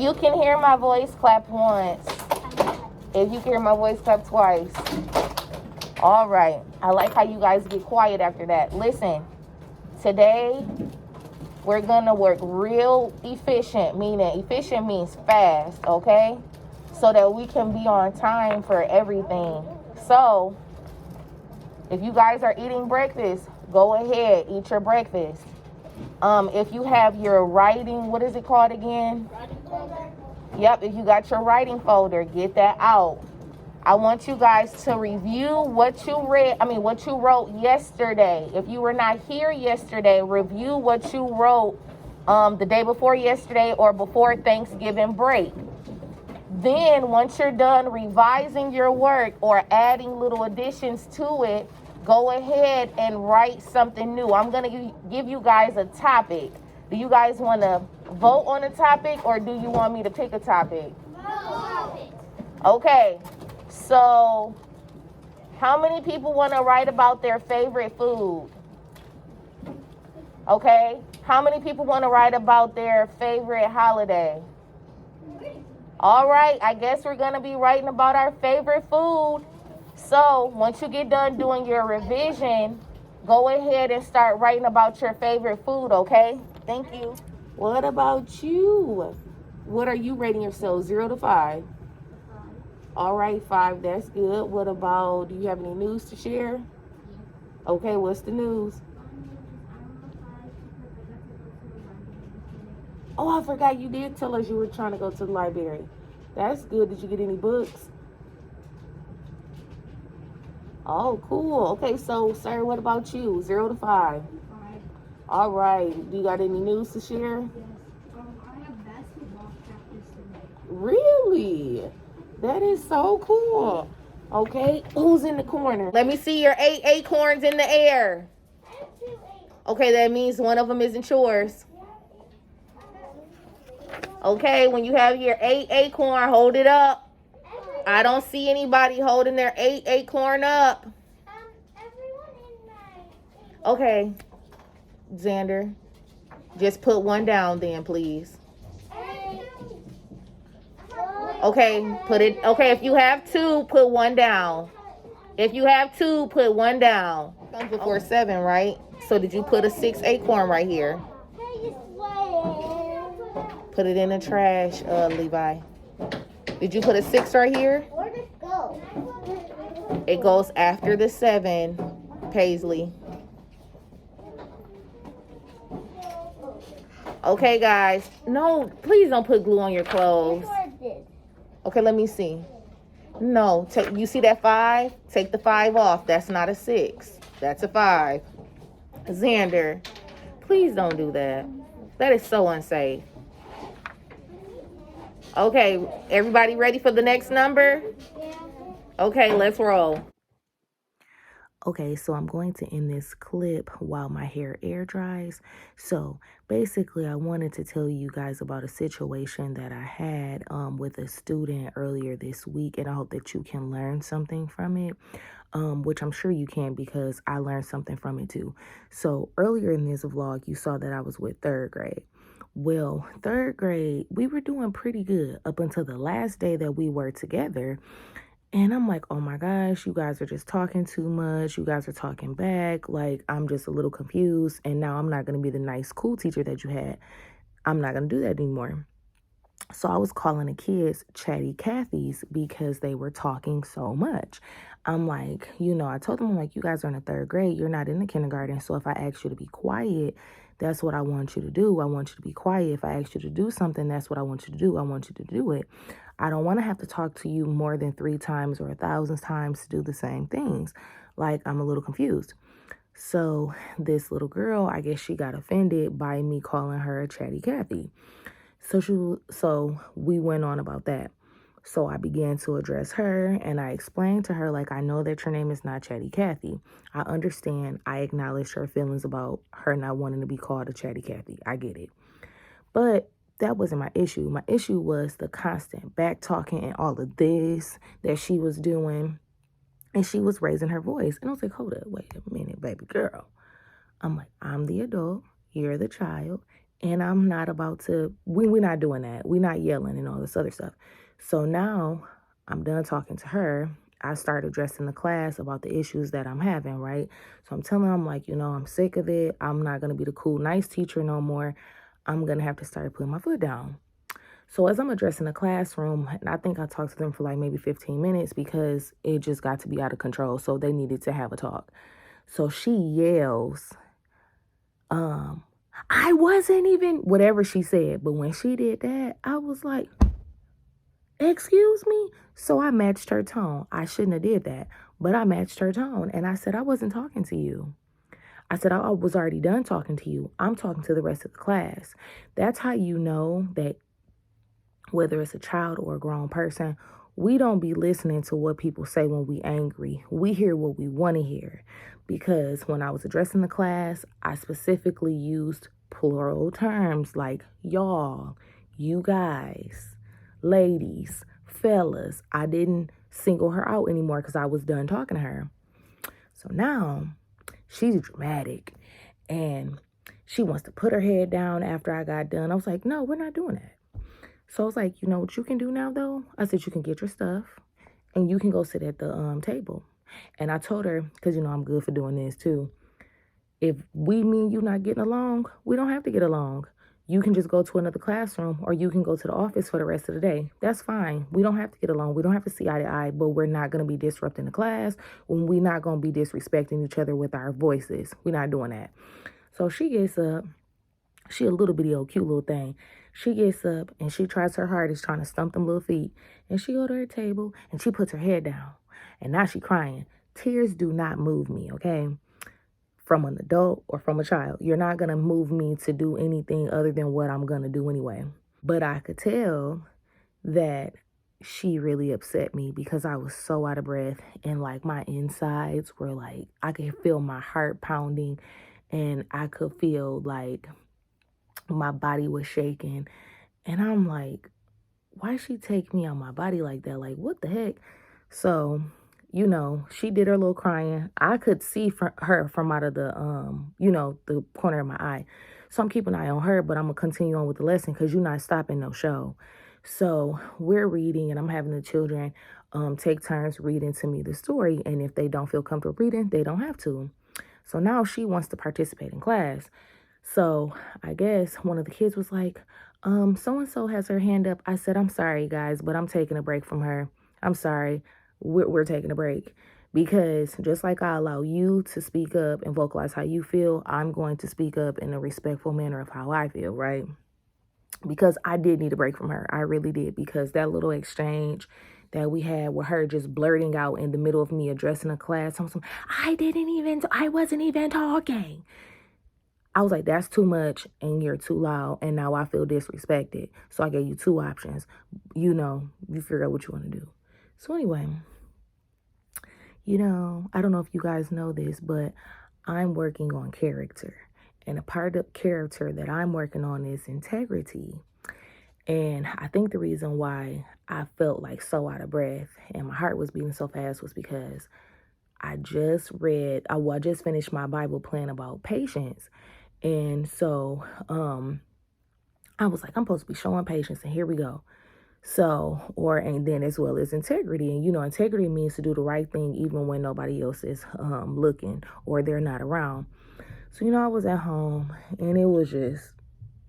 you can hear my voice, clap once. If you can hear my voice, clap twice. All right. I like how you guys get quiet after that. Listen, today we're going to work real efficient, meaning efficient means fast, okay? So that we can be on time for everything. So, if you guys are eating breakfast, go ahead, eat your breakfast. If you have your writing, what is it called again? Writing folder. Yep, if you got your writing folder, get that out. I want you guys to review what you wrote yesterday. If you were not here yesterday, review what you wrote the day before yesterday or before Thanksgiving break. Then, once you're done revising your work or adding little additions to it, go ahead and write something new. I'm going to give you guys a topic. Do you guys want to vote on a topic or do you want me to pick a topic? Vote. Okay. So, how many people want to write about their favorite food? Okay. How many people want to write about their favorite holiday? All right. I guess we're going to be writing about our favorite food. So, once you get done doing your revision, go ahead and start writing about your favorite food, okay? Thank you. What about you? What are you rating yourself, 0 to 5? All right, 5, that's good. What about, do you have any news to share? Okay, what's the news? Oh, I forgot you did tell us you were trying to go to the library. That's good. Did you get any books? Oh, cool. Okay, so, sir, what about you? 0 to 5? 5. All right. Do you got any news to share? Yes. I have basketball practice today. Really? That is so cool. Okay, who's in the corner? Let me see your 8 acorns in the air. Okay, that means one of them isn't yours. Okay, when you have your 8 acorn, hold it up. I don't see anybody holding their 8 acorn up. Okay, Xander, just put one down then, please. Okay, put it. Okay, if you have 2, put one down. If you have 2, put one down. Comes before 7, right? So did you put a 6 acorn right here? Put it in the trash, Levi. Did you put a 6 right here? Where did it go? It goes after the 7, Paisley. Okay, guys. No, please don't put glue on your clothes. Okay, let me see. No, you see that 5? Take the 5 off. That's not a 6. That's a 5. Xander, please don't do that. That is so unsafe. Okay, everybody ready for the next number? Okay, let's roll. Okay, so I'm going to end this clip while my hair air dries. So basically, I wanted to tell you guys about a situation that I had with a student earlier this week, and I hope that you can learn something from it, which I'm sure you can because I learned something from it too. So earlier in this vlog, you saw that I was with 3rd grade. Well, 3rd grade, we were doing pretty good up until the last day that we were together. And I'm like, oh my gosh, you guys are just talking too much. You guys are talking back. Like, I'm just a little confused. And now I'm not going to be the nice, cool teacher that you had. I'm not going to do that anymore. So I was calling the kids chatty Cathy's because they were talking so much. I'm like, I told them, I'm like, you guys are in the 3rd grade. You're not in the kindergarten. So if I ask you to be quiet, that's what I want you to do. I want you to be quiet. If I ask you to do something, that's what I want you to do. I want you to do it. I don't want to have to talk to you more than 3 times or 1,000 times to do the same things. Like, I'm a little confused. So this little girl, I guess she got offended by me calling her chatty Cathy. So we went on about that. So I began to address her and I explained to her, like, I know that your name is not Chatty Cathy. I understand. I acknowledge her feelings about her not wanting to be called a Chatty Cathy. I get it. But that wasn't my issue. My issue was the constant back talking and all of this that she was doing. And she was raising her voice. And I was like, hold up, wait a minute, baby girl. I'm like, I'm the adult. You're the child. And I'm not about to, we're not doing that. We're not yelling and all this other stuff. So now I'm done talking to her. I start addressing the class about the issues that I'm having, right? So I'm telling them, like, I'm sick of it. I'm not going to be the cool, nice teacher no more. I'm going to have to start putting my foot down. So as I'm addressing the classroom, and I think I talked to them for like maybe 15 minutes because it just got to be out of control. So they needed to have a talk. So she yells, I wasn't even, whatever she said. But when she did that, I was like, excuse me? So I matched her tone. I shouldn't have did that, but I matched her tone. And I said, I wasn't talking to you. I said, I was already done talking to you. I'm talking to the rest of the class. That's how you know that whether it's a child or a grown person, we don't be listening to what people say when we angry. We hear what we want to hear. Because when I was addressing the class, I specifically used plural terms like y'all, you guys, ladies, fellas. I didn't single her out anymore because I was done talking to her. So now she's dramatic and she wants to put her head down after I got done. I was like, no, we're not doing that. So I was like, you know what you can do now, though? I said, you can get your stuff and you can go sit at the table. And I told her, because, I'm good for doing this, too. If me and you not getting along, we don't have to get along. You can just go to another classroom or you can go to the office for the rest of the day. That's fine. We don't have to get along. We don't have to see eye to eye, but we're not going to be disrupting the class when we're not going to be disrespecting each other with our voices. We're not doing that. So she gets up. She a little bitty old cute little thing. She gets up and she tries her hardest trying to stump them little feet. And she go to her table and she puts her head down. And now she crying. Tears do not move me, okay? From an adult or from a child. You're not going to move me to do anything other than what I'm going to do anyway. But I could tell that she really upset me because I was so out of breath. And like my insides were like, I could feel my heart pounding. And I could feel like my body was shaking. And I'm like, why she take me on my body like that? Like, what the heck? So, she did her little crying. I could see her from out of the, the corner of my eye. So I'm keeping an eye on her, but I'm going to continue on with the lesson because you're not stopping no show. So we're reading and I'm having the children take turns reading to me the story. And if they don't feel comfortable reading, they don't have to. So now she wants to participate in class. So I guess one of the kids was like, so-and-so has her hand up. I said, I'm sorry, guys, but I'm taking a break from her. I'm sorry. We're taking a break. Because just like I allow you to speak up and vocalize how you feel, I'm going to speak up in a respectful manner of how I feel, right? Because I did need a break from her. I really did. Because that little exchange that we had with her just blurting out in the middle of me addressing a class, I wasn't even talking. I was like, that's too much and you're too loud and now I feel disrespected. So I gave you two options. You figure out what you want to do. So anyway, I don't know if you guys know this, but I'm working on character. And a part of character that I'm working on is integrity. And I think the reason why I felt like so out of breath and my heart was beating so fast was because I just finished my Bible plan about patience. And so I was like, I'm supposed to be showing patience, and here we go. So, and then as well as integrity. And, integrity means to do the right thing even when nobody else is looking or they're not around. So, I was at home and it was just,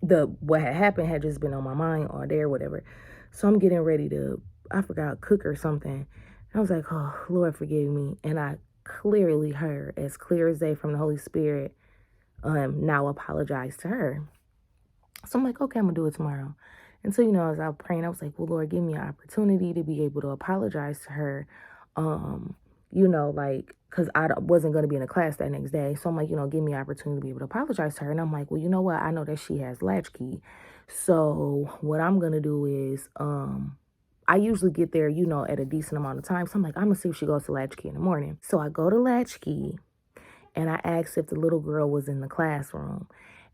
what had happened had just been on my mind all day or whatever. So I'm getting ready to, I forgot, cook or something. I was like, oh, Lord, forgive me. And I clearly heard, as clear as day from the Holy Spirit, now apologize to her. So I'm like, okay, I'm gonna do it tomorrow. And so, as I was praying, I was like, well, Lord, give me an opportunity to be able to apologize to her. Because I wasn't going to be in a class that next day. So I'm like, give me an opportunity to be able to apologize to her. And I'm like, well, you know what? I know that she has latchkey. So what I'm going to do is, I usually get there, at a decent amount of time. So I'm like, I'm going to see if she goes to latchkey in the morning. So I go to latchkey and I asked if the little girl was in the classroom.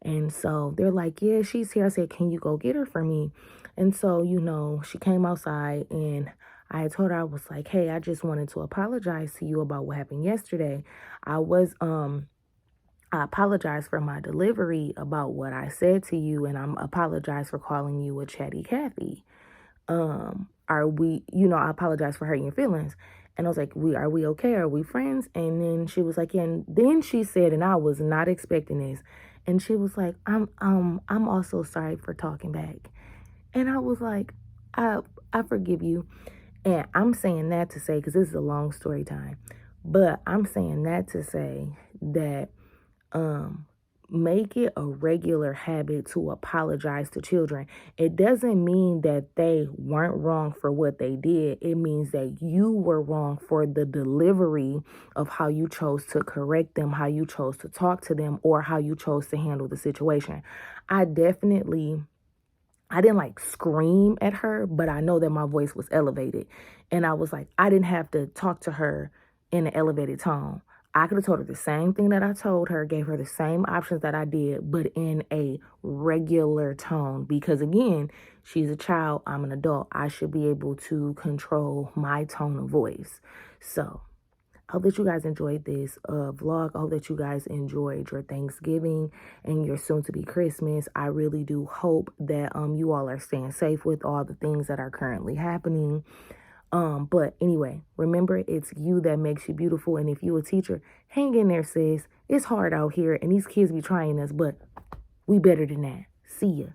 And so they're like, yeah, she's here. I said, can you go get her for me? And so, she came outside and I told her, I was like, hey, I just wanted to apologize to you about what happened yesterday. I was I apologize for my delivery about what I said to you, and I'm apologize for calling you a chatty Cathy. Are we, I apologize for hurting your feelings. And I was like, are we okay? Are we friends? And then she was like, yeah. And then she said, and I was not expecting this. And she was like, I'm also sorry for talking back. And I was like, I forgive you. And I'm saying that to say, because this is a long story time, but I'm saying that to say that um make it a regular habit to apologize to children. It doesn't mean that they weren't wrong for what they did. It means that you were wrong for the delivery of how you chose to correct them, how you chose to talk to them, or how you chose to handle the situation. I didn't like scream at her, but I know that my voice was elevated. And I was like, I didn't have to talk to her in an elevated tone. I could have told her the same thing that I told her, gave her the same options that I did, but in a regular tone. Because again, she's a child, I'm an adult. I should be able to control my tone of voice. So I hope that you guys enjoyed this vlog. I hope that you guys enjoyed your Thanksgiving and your soon-to-be Christmas. I really do hope that you all are staying safe with all the things that are currently happening. But anyway, remember, it's you that makes you beautiful. And if you a teacher, hang in there, sis. It's hard out here, and these kids be trying us, but we better than that. See ya.